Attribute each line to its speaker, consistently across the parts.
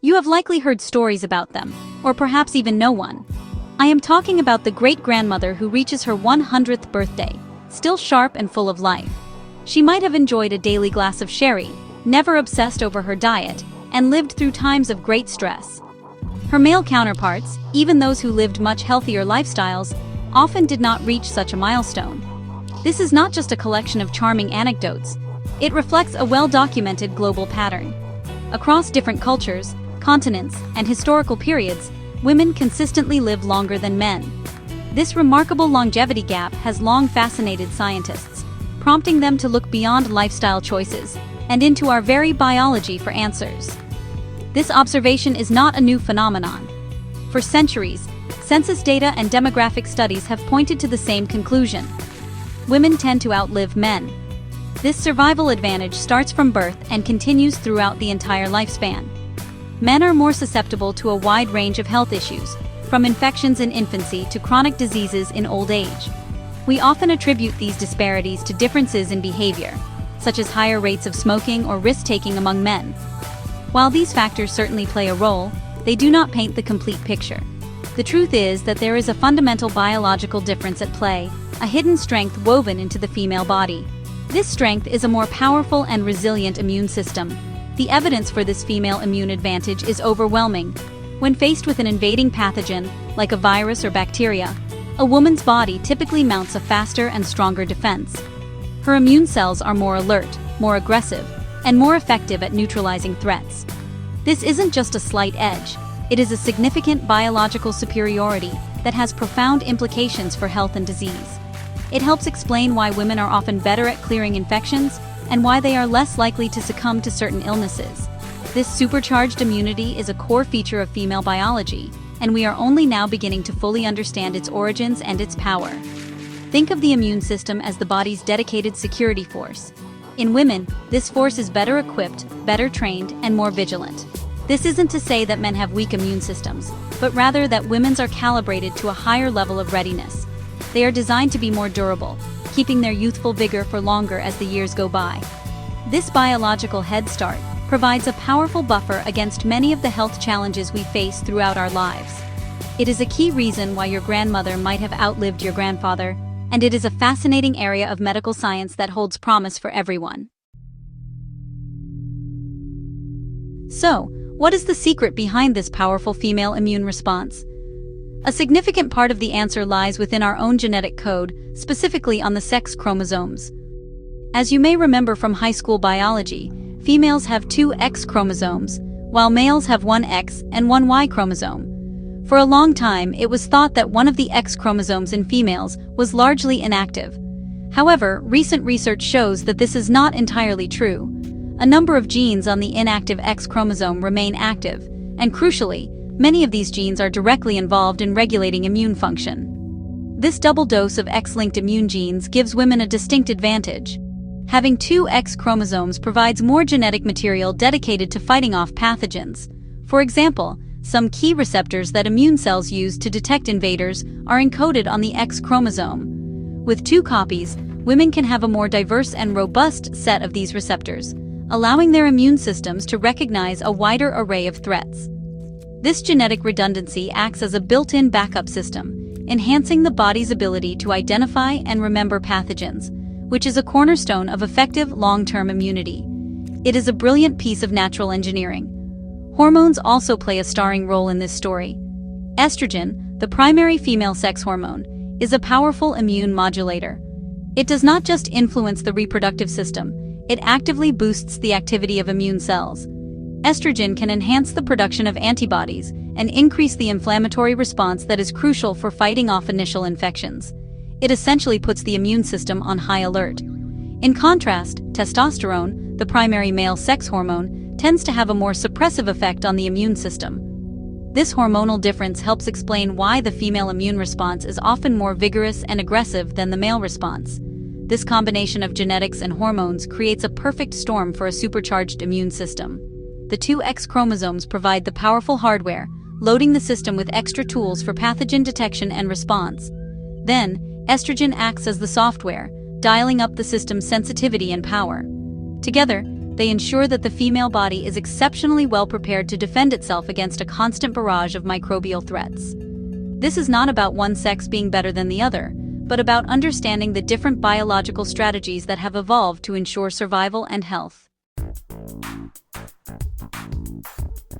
Speaker 1: You have likely heard stories about them, or perhaps even know one. I am talking about the great-grandmother who reaches her 100th birthday, still sharp and full of life. She might have enjoyed a daily glass of sherry, never obsessed over her diet, and lived through times of great stress. Her male counterparts, even those who lived much healthier lifestyles, often did not reach such a milestone. This is not just a collection of charming anecdotes. It reflects a well-documented global pattern. Across different cultures, continents, and historical periods, women consistently live longer than men. This remarkable longevity gap has long fascinated scientists, prompting them to look beyond lifestyle choices and into our very biology for answers. This observation is not a new phenomenon. For centuries, census data and demographic studies have pointed to the same conclusion. Women tend to outlive men. This survival advantage starts from birth and continues throughout the entire lifespan. Men are more susceptible to a wide range of health issues, from infections in infancy to chronic diseases in old age. We often attribute these disparities to differences in behavior, such as higher rates of smoking or risk-taking among men. While these factors certainly play a role, they do not paint the complete picture. The truth is that there is a fundamental biological difference at play, a hidden strength woven into the female body. This strength is a more powerful and resilient immune system. The evidence for this female immune advantage is overwhelming. When faced with an invading pathogen, like a virus or bacteria, a woman's body typically mounts a faster and stronger defense. Her immune cells are more alert, more aggressive, and more effective at neutralizing threats. This isn't just a slight edge, it is a significant biological superiority that has profound implications for health and disease. It helps explain why women are often better at clearing infections and why they are less likely to succumb to certain illnesses. This supercharged immunity is a core feature of female biology, and we are only now beginning to fully understand its origins and its power. Think of the immune system as the body's dedicated security force. In women, this force is better equipped, better trained, and more vigilant. This isn't to say that men have weak immune systems, but rather that women's are calibrated to a higher level of readiness. They are designed to be more durable, keeping their youthful vigor for longer as the years go by. This biological head start provides a powerful buffer against many of the health challenges we face throughout our lives. It is a key reason why your grandmother might have outlived your grandfather, and it is a fascinating area of medical science that holds promise for everyone. So, what is the secret behind this powerful female immune response? A significant part of the answer lies within our own genetic code, specifically on the sex chromosomes. As you may remember from high school biology, females have 2 X chromosomes, while males have 1 X and 1 Y chromosome. For a long time, it was thought that one of the X chromosomes in females was largely inactive. However, recent research shows that this is not entirely true. A number of genes on the inactive X chromosome remain active, and crucially, many of these genes are directly involved in regulating immune function. This double dose of X-linked immune genes gives women a distinct advantage. Having 2 X chromosomes provides more genetic material dedicated to fighting off pathogens. For example, some key receptors that immune cells use to detect invaders are encoded on the X chromosome. With 2 copies, women can have a more diverse and robust set of these receptors, allowing their immune systems to recognize a wider array of threats. This genetic redundancy acts as a built-in backup system, enhancing the body's ability to identify and remember pathogens, which is a cornerstone of effective long-term immunity. It is a brilliant piece of natural engineering. Hormones also play a starring role in this story. Estrogen, the primary female sex hormone, is a powerful immune modulator. It does not just influence the reproductive system, it actively boosts the activity of immune cells. Estrogen can enhance the production of antibodies and increase the inflammatory response that is crucial for fighting off initial infections. It essentially puts the immune system on high alert. In contrast, testosterone, the primary male sex hormone, tends to have a more suppressive effect on the immune system. This hormonal difference helps explain why the female immune response is often more vigorous and aggressive than the male response. This combination of genetics and hormones creates a perfect storm for a supercharged immune system. The 2 X chromosomes provide the powerful hardware, loading the system with extra tools for pathogen detection and response. Then, estrogen acts as the software, dialing up the system's sensitivity and power. Together, they ensure that the female body is exceptionally well prepared to defend itself against a constant barrage of microbial threats. This is not about one sex being better than the other, but about understanding the different biological strategies that have evolved to ensure survival and health.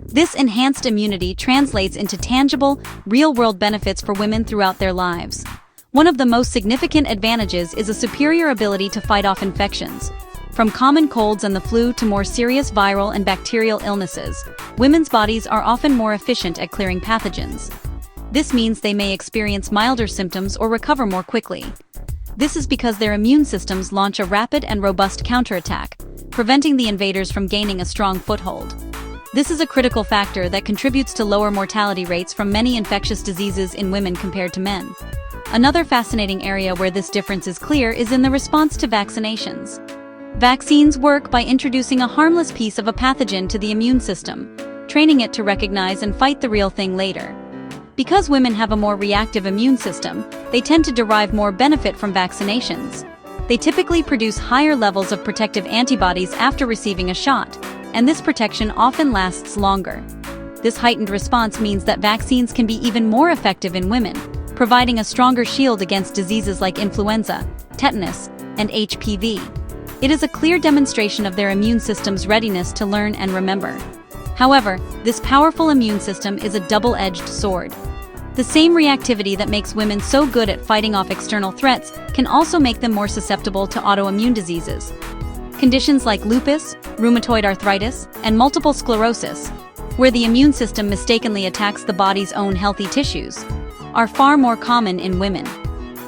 Speaker 1: This enhanced immunity translates into tangible, real-world benefits for women throughout their lives. One of the most significant advantages is a superior ability to fight off infections. From common colds and the flu to more serious viral and bacterial illnesses, women's bodies are often more efficient at clearing pathogens. This means they may experience milder symptoms or recover more quickly. This is because their immune systems launch a rapid and robust counterattack, preventing the invaders from gaining a strong foothold. This is a critical factor that contributes to lower mortality rates from many infectious diseases in women compared to men. Another fascinating area where this difference is clear is in the response to vaccinations. Vaccines work by introducing a harmless piece of a pathogen to the immune system, training it to recognize and fight the real thing later. Because women have a more reactive immune system, they tend to derive more benefit from vaccinations. They typically produce higher levels of protective antibodies after receiving a shot, and this protection often lasts longer. This heightened response means that vaccines can be even more effective in women, providing a stronger shield against diseases like influenza, tetanus, and HPV. It is a clear demonstration of their immune system's readiness to learn and remember. However, this powerful immune system is a double-edged sword. The same reactivity that makes women so good at fighting off external threats can also make them more susceptible to autoimmune diseases. Conditions like lupus, rheumatoid arthritis, and multiple sclerosis, where the immune system mistakenly attacks the body's own healthy tissues, are far more common in women.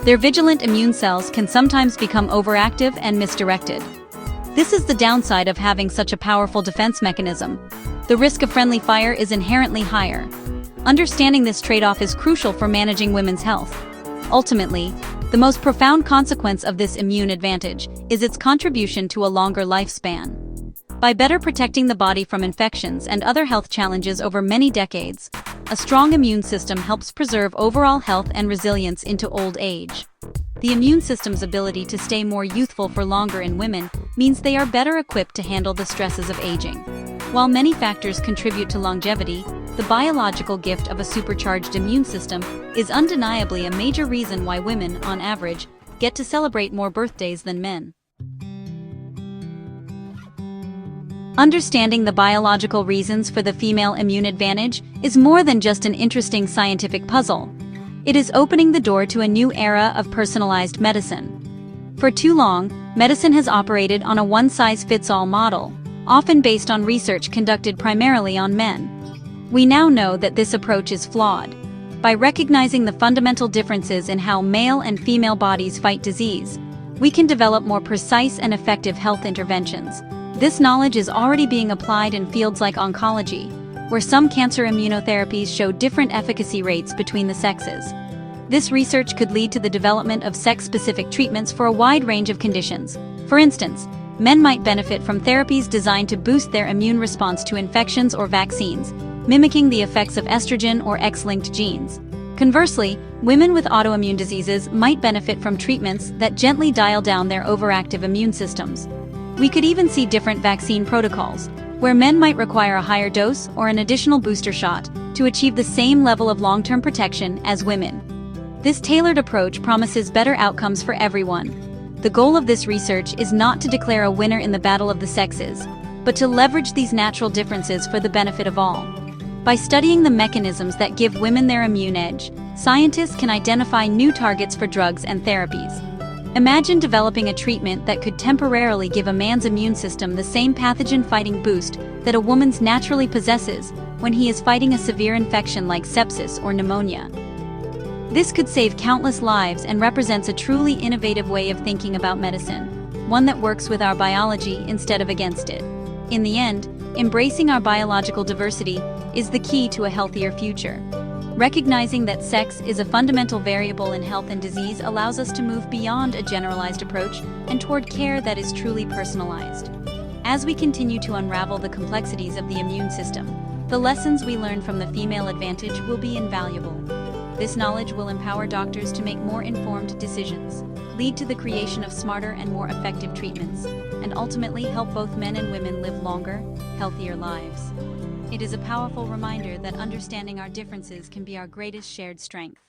Speaker 1: Their vigilant immune cells can sometimes become overactive and misdirected. This is the downside of having such a powerful defense mechanism. The risk of friendly fire is inherently higher. Understanding this trade-off is crucial for managing women's health. Ultimately, the most profound consequence of this immune advantage is its contribution to a longer lifespan. By better protecting the body from infections and other health challenges over many decades, a strong immune system helps preserve overall health and resilience into old age. The immune system's ability to stay more youthful for longer in women means they are better equipped to handle the stresses of aging. While many factors contribute to longevity, the biological gift of a supercharged immune system is undeniably a major reason why women, on average, get to celebrate more birthdays than men. Understanding the biological reasons for the female immune advantage is more than just an interesting scientific puzzle. It is opening the door to a new era of personalized medicine. For too long, medicine has operated on a one-size-fits-all model, often based on research conducted primarily on men. We now know that this approach is flawed. By recognizing the fundamental differences in how male and female bodies fight disease, we can develop more precise and effective health interventions. This knowledge is already being applied in fields like oncology, where some cancer immunotherapies show different efficacy rates between the sexes. This research could lead to the development of sex-specific treatments for a wide range of conditions. For instance, men might benefit from therapies designed to boost their immune response to infections or vaccines, mimicking the effects of estrogen or X-linked genes. Conversely, women with autoimmune diseases might benefit from treatments that gently dial down their overactive immune systems. We could even see different vaccine protocols, where men might require a higher dose or an additional booster shot to achieve the same level of long-term protection as women. This tailored approach promises better outcomes for everyone. The goal of this research is not to declare a winner in the battle of the sexes, but to leverage these natural differences for the benefit of all. By studying the mechanisms that give women their immune edge, scientists can identify new targets for drugs and therapies. Imagine developing a treatment that could temporarily give a man's immune system the same pathogen-fighting boost that a woman's naturally possesses when he is fighting a severe infection like sepsis or pneumonia. This could save countless lives and represents a truly innovative way of thinking about medicine, one that works with our biology instead of against it. In the end, embracing our biological diversity is the key to a healthier future. Recognizing that sex is a fundamental variable in health and disease allows us to move beyond a generalized approach and toward care that is truly personalized. As we continue to unravel the complexities of the immune system, the lessons we learn from the female advantage will be invaluable. This knowledge will empower doctors to make more informed decisions, lead to the creation of smarter and more effective treatments, and ultimately help both men and women live longer, healthier lives. It is a powerful reminder that understanding our differences can be our greatest shared strength.